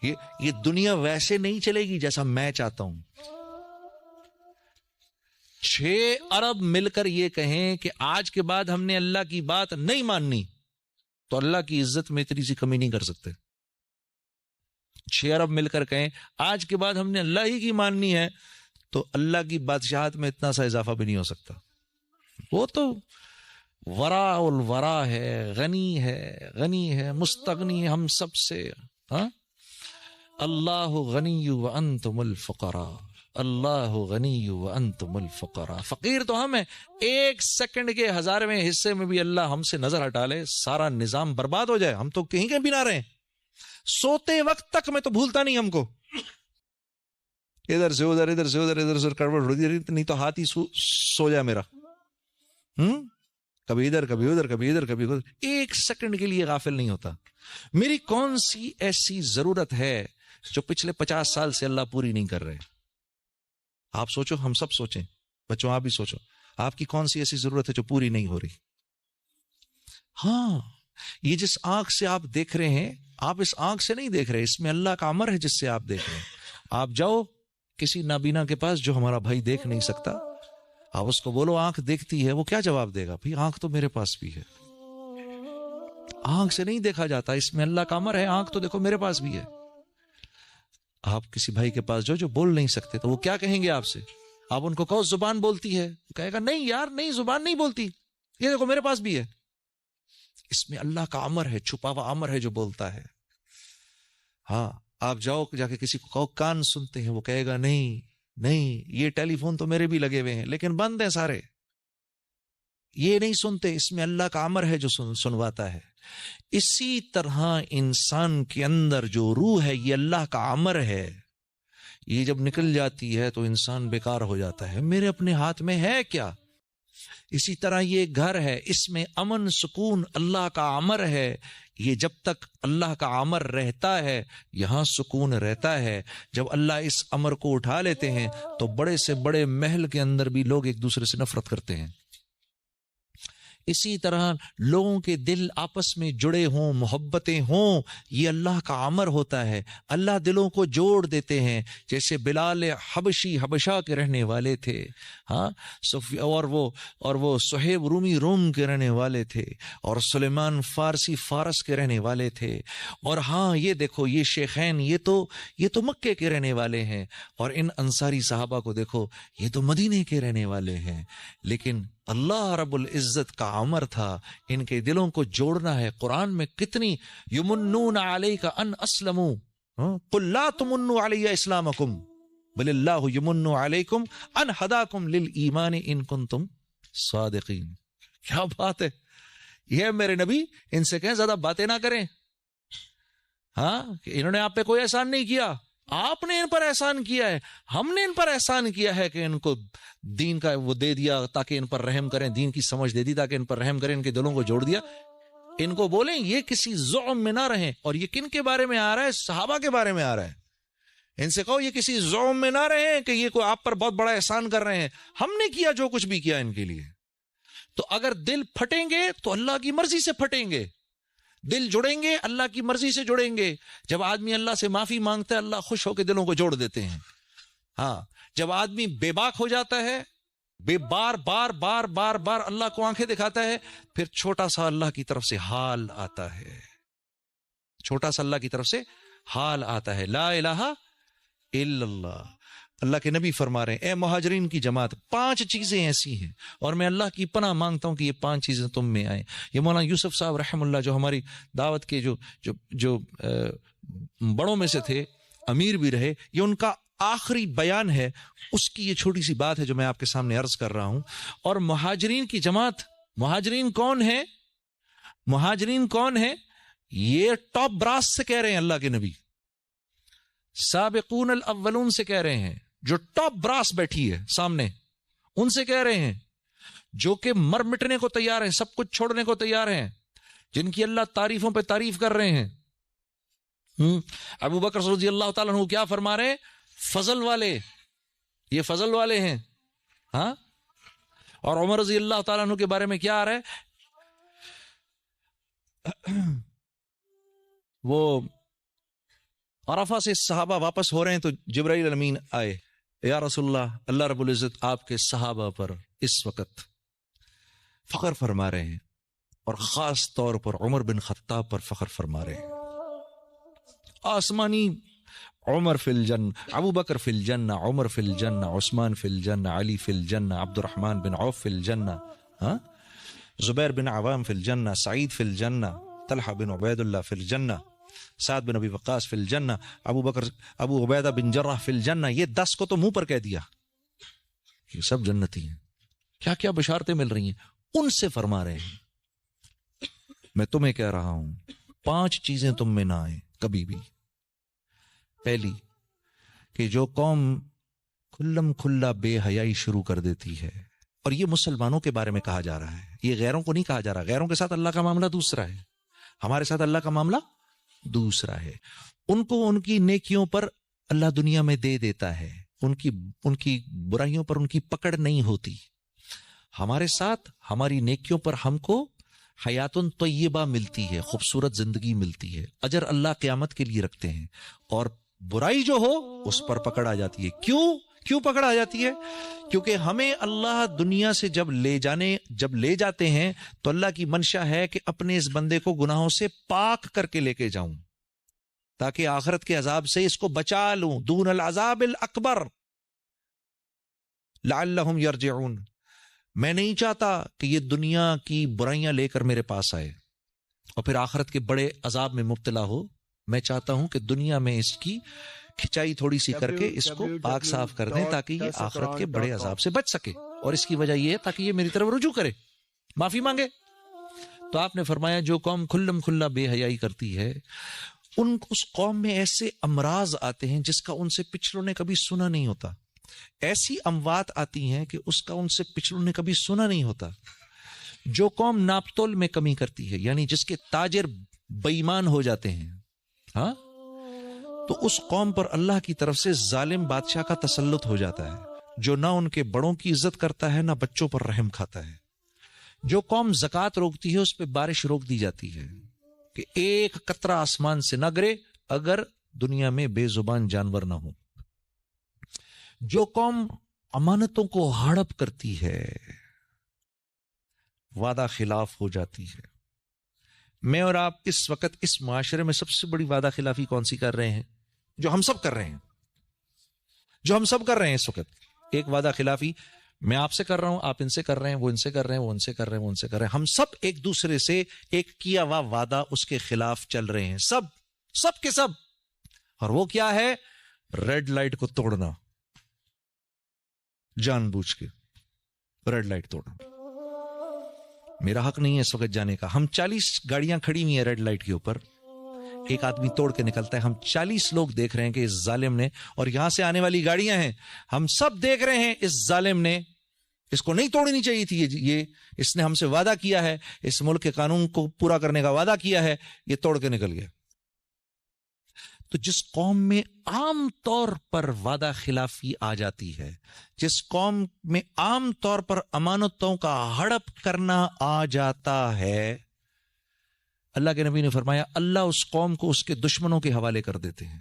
یہ دنیا ویسے نہیں چلے گی جیسا میں چاہتا ہوں. 6 ارب مل کر یہ کہیں کہ آج کے بعد ہم نے اللہ کی بات نہیں ماننی تو اللہ کی عزت میں اتنی سی کمی نہیں کر سکتے. 6 ارب مل کر کہیں آج کے بعد ہم نے اللہ ہی کی ماننی ہے تو اللہ کی بادشاہت میں اتنا سا اضافہ بھی نہیں ہو سکتا. وہ تو ورا الورا ہے، غنی ہے مستغنی ہم سب سے. ہاں، اللہ غنی وانتم الفقراء، اللہ غنی وانتم الفقراء. فقیر تو ہم ہیں. 1 سیکنڈ کے 1000ویں حصے میں بھی اللہ ہم سے نظر ہٹا لے، سارا نظام برباد ہو جائے، ہم تو کہیں بھی نہ رہیں. سوتے وقت تک میں تو بھولتا نہیں ہم کو. ادھر سے ادھر، ادھر سے ادھر، ادھر سے کڑوڑ نہیں تو ہاتھ ہی سو جائے میرا. کبھی ادھر کبھی ادھر، کبھی ادھر کبھی ادھر. 1 سیکنڈ کے لیے غافل نہیں ہوتا. میری کون سی ایسی ضرورت ہے جو پچھلے 50 سال سے اللہ پوری نہیں کر رہے؟ آپ سوچو، ہم سب سوچیں، بچوں آپ بھی سوچو، آپ کی کون سی ایسی ضرورت ہے جو پوری نہیں ہو رہی؟ ہاں، یہ جس آنکھ سے آپ دیکھ رہے ہیں، آپ اس آنکھ سے نہیں دیکھ رہے، اس میں اللہ کا امر ہے جس سے آپ دیکھ رہے ہیں. آپ جاؤ کسی نابینا کے پاس جو ہمارا بھائی دیکھ نہیں سکتا، آپ اس کو بولو آنکھ دیکھتی ہے، وہ کیا جواب دے گا؟ بھائی آنکھ تو میرے پاس بھی ہے. آنکھ سے نہیں دیکھا جاتا، اس میں اللہ کا امر ہے. آنکھ تو دیکھو میرے پاس بھی ہے. آپ کسی بھائی کے پاس جو بول نہیں سکتے تو وہ کیا کہیں گے آپ سے؟ آپ ان کو کہو زبان بولتی ہے، کہے گا نہیں یار نہیں، زبان نہیں بولتی، یہ دیکھو میرے پاس بھی ہے. اس میں اللہ کا امر ہے، چھپا ہوا امر ہے جو بولتا ہے. ہاں، آپ جاؤ جا کے کسی کو کہو کان سنتے ہیں، وہ کہے گا نہیں نہیں، یہ ٹیلی فون تو میرے بھی لگے ہوئے ہیں لیکن بند ہیں سارے، یہ نہیں سنتے. اس میں اللہ کا امر ہے جو سنواتا ہے. اسی طرح انسان کے اندر جو روح ہے یہ اللہ کا امر ہے. یہ جب نکل جاتی ہے تو انسان بیکار ہو جاتا ہے. میرے اپنے ہاتھ میں ہے کیا؟ اسی طرح یہ گھر ہے، اس میں امن سکون اللہ کا امر ہے. یہ جب تک اللہ کا امر رہتا ہے یہاں سکون رہتا ہے. جب اللہ اس امر کو اٹھا لیتے ہیں تو بڑے سے بڑے محل کے اندر بھی لوگ ایک دوسرے سے نفرت کرتے ہیں. اسی طرح لوگوں کے دل آپس میں جڑے ہوں، محبتیں ہوں، یہ اللہ کا امر ہوتا ہے. اللہ دلوں کو جوڑ دیتے ہیں. جیسے بلال حبشی حبشہ کے رہنے والے تھے، ہاں، اور وہ صہیب رومی روم کے رہنے والے تھے، اور سلیمان فارسی فارس کے رہنے والے تھے. اور ہاں یہ دیکھو یہ شیخین یہ تو مکے کے رہنے والے ہیں، اور ان انصاری صحابہ کو دیکھو یہ تو مدینے کے رہنے والے ہیں. لیکن اللہ رب العزت کا امر تھا ان کے دلوں کو جوڑنا ہے. قرآن میں کتنی یمنون علیک ان اسلموا قل لا تمنوا علی اسلامکم بل اللہ یمن علیکم ان ہداکم للایمان ان کنتم صادقین. کیا بات ہے! یہ میرے نبی ان سے کہیں زیادہ باتیں نہ کریں. ہاں، کہ انہوں نے آپ پہ کوئی احسان نہیں کیا، آپ نے ان پر احسان کیا ہے. ہم نے ان پر احسان کیا ہے کہ ان کو دین کا وہ دے دیا تاکہ ان پر رحم کریں، دین کی سمجھ دے دی تاکہ ان پر رحم کریں، ان کے دلوں کو جوڑ دیا. ان کو بولیں یہ کسی زعم میں نہ رہیں. اور یہ کن کے بارے میں آ رہا ہے؟ صحابہ کے بارے میں آ رہا ہے. ان سے کہو یہ کسی زعم میں نہ رہیں کہ یہ کوئی آپ پر بہت بڑا احسان کر رہے ہیں. ہم نے کیا جو کچھ بھی کیا ان کے لیے. تو اگر دل پھٹیں گے تو اللہ کی مرضی سے پھٹیں گے، دل جڑیں گے اللہ کی مرضی سے جڑیں گے. جب آدمی اللہ سے معافی مانگتا ہے اللہ خوش ہو کے دلوں کو جوڑ دیتے ہیں. ہاں، جب آدمی بے باک ہو جاتا ہے، بار بار بار بار بار اللہ کو آنکھیں دکھاتا ہے، پھر چھوٹا سا اللہ کی طرف سے حال آتا ہے، چھوٹا سا اللہ کی طرف سے حال آتا ہے. لا الہ الا اللہ. اللہ کے نبی فرما رہے ہیں اے مہاجرین کی جماعت 5 چیزیں ایسی ہیں اور میں اللہ کی پناہ مانگتا ہوں کہ یہ 5 چیزیں تم میں آئیں. یہ مولانا یوسف صاحب رحم اللہ جو ہماری دعوت کے جو بڑوں میں سے تھے، امیر بھی رہے، یہ ان کا آخری بیان ہے، اس کی یہ چھوٹی سی بات ہے جو میں آپ کے سامنے عرض کر رہا ہوں. اور مہاجرین کی جماعت، مہاجرین کون ہے؟ مہاجرین کون ہے؟ یہ ٹاپ براس سے کہہ رہے ہیں اللہ کے نبی، سابقون الاولون سے کہہ رہے ہیں، جو ٹاپ براس بیٹھی ہے سامنے ان سے کہہ رہے ہیں، جو کہ مر مٹنے کو تیار ہیں، سب کچھ چھوڑنے کو تیار ہیں، جن کی اللہ تعریفوں پہ تعریف کر رہے ہیں. ابو بکر رضی اللہ تعالیٰ عنہ کیا فرما رہے ہیں؟ فضل والے، یہ فضل والے ہیں. ہاں، اور عمر رضی اللہ تعالیٰ عنہ کے بارے میں کیا آ رہا ہے؟ وہ عرفہ سے صحابہ واپس ہو رہے ہیں تو جبرائیل امین آئے، یا رسول اللہ، اللہ رب العزت آپ کے صحابہ پر اس وقت فخر فرما رہے ہیں، اور خاص طور پر عمر بن خطاب پر فخر فرما رہے ہیں۔ آسمانی عمر فی الجنہ، ابو بکر فی الجنہ، عمر فی الجنہ، عثمان فی الجنہ، علی فی الجنہ، عبد الرحمن بن عوف فی الجنہ، زبیر بن عوام فی الجنہ، سعید فی الجنہ، طلحہ بن عبید اللہ فی الجنہ، سعد بن ابی وقاص فی الجنہ، ابو عبیدہ بن جرح فی الجنہ۔ یہ 10 کو تو منہ پر کہہ دیا، یہ سب جنتی ہیں۔ کیا کیا بشارتیں مل رہی ہیں، ان سے فرما رہے ہیں میں تمہیں کہہ رہا ہوں 5 چیزیں تم میں نہ آئیں کبھی بھی۔ پہلی کہ جو قوم کھلم کھلا بے حیائی شروع کر دیتی ہے، اور یہ مسلمانوں کے بارے میں کہا جا رہا ہے، یہ غیروں کو نہیں کہا جا رہا۔ غیروں کے ساتھ اللہ کا معاملہ دوسرا ہے، ہمارے ساتھ اللہ کا معاملہ دوسرا ہے۔ ان کو ان کی نیکیوں پر اللہ دنیا میں دے دیتا ہے، ان کی برائیوں پر ان کی پکڑ نہیں ہوتی۔ ہمارے ساتھ ہماری نیکیوں پر ہم کو حیات طیبہ ملتی ہے، خوبصورت زندگی ملتی ہے، اجر اللہ قیامت کے لیے رکھتے ہیں، اور برائی جو ہو اس پر پکڑ آ جاتی ہے۔ کیوں پکڑ آ جاتی ہے؟ کیونکہ ہمیں اللہ دنیا سے جب لے جاتے ہیں تو اللہ کی منشا ہے کہ اپنے اس بندے کو گناہوں سے پاک کر کے لے کے جاؤں، تاکہ آخرت کے عذاب سے اس کو بچا لوں، دون العذاب الاکبر لعلہم یرجعون۔ میں نہیں چاہتا کہ یہ دنیا کی برائیاں لے کر میرے پاس آئے اور پھر آخرت کے بڑے عذاب میں مبتلا ہو۔ میں چاہتا ہوں کہ دنیا میں اس کی کھچائی تھوڑی سی کر کے اس کو پاک صاف کر دیں، تاکہ یہ آخرت کے بڑے عذاب سے بچ سکے، اور اس کی وجہ یہ ہے تاکہ یہ میری طرف رجوع کرے، معافی مانگے۔ تو آپ نے فرمایا جو قوم کھلم کھلا بے حیائی کرتی ہے، اس قوم میں ایسے امراض آتے ہیں جس کا ان سے پچھلوں نے کبھی سنا نہیں ہوتا، ایسی اموات آتی ہیں کہ اس کا ان سے پچھلوں نے کبھی سنا نہیں ہوتا۔ جو قوم ناپتول میں کمی کرتی ہے، یعنی جس کے تاجر بے ایمان ہو جاتے ہیں، ہاں، تو اس قوم پر اللہ کی طرف سے ظالم بادشاہ کا تسلط ہو جاتا ہے، جو نہ ان کے بڑوں کی عزت کرتا ہے نہ بچوں پر رحم کھاتا ہے۔ جو قوم زکوٰۃ روکتی ہے اس پہ بارش روک دی جاتی ہے کہ ایک قطرہ آسمان سے نہ گرے اگر دنیا میں بے زبان جانور نہ ہو۔ جو قوم امانتوں کو ہڑپ کرتی ہے، وعدہ خلاف ہو جاتی ہے۔ میں اور آپ اس وقت اس معاشرے میں سب سے بڑی وعدہ خلافی کون سی کر رہے ہیں؟ جو ہم سب کر رہے ہیں اس وقت۔ ایک وعدہ خلافی میں آپ سے کر رہا ہوں، آپ ان سے کر رہے ہیں، وہ ان سے کر رہے ہیں، وہ ان سے کر رہے ہیں، وہ ان سے کر رہے ہیں۔ ہم سب ایک دوسرے سے ایک کیا ہوا وعدہ اس کے خلاف چل رہے ہیں، سب کے سب۔ اور وہ کیا ہے؟ ریڈ لائٹ کو توڑنا، جان بوجھ کے ریڈ لائٹ توڑنا۔ میرا حق نہیں ہے اس وقت جانے کا۔ ہم 40 گاڑیاں کھڑی ہوئی ہیں ریڈ لائٹ کے اوپر، ایک آدمی توڑ کے نکلتا ہے، ہم 40 لوگ دیکھ رہے ہیں کہ اس ظالم نے، اور یہاں سے آنے والی گاڑیاں ہیں، ہم سب دیکھ رہے ہیں اس ظالم نے، اس کو نہیں توڑنی چاہیے تھی، یہ اس نے ہم سے وعدہ کیا ہے، اس ملک کے قانون کو پورا کرنے کا وعدہ کیا ہے، یہ توڑ کے نکل گیا۔ تو جس قوم میں عام طور پر وعدہ خلافی آ جاتی ہے، جس قوم میں عام طور پر امانتوں کا ہڑپ کرنا آ جاتا ہے، اللہ کے نبی نے فرمایا اللہ اس قوم کو اس کے دشمنوں کے حوالے کر دیتے ہیں۔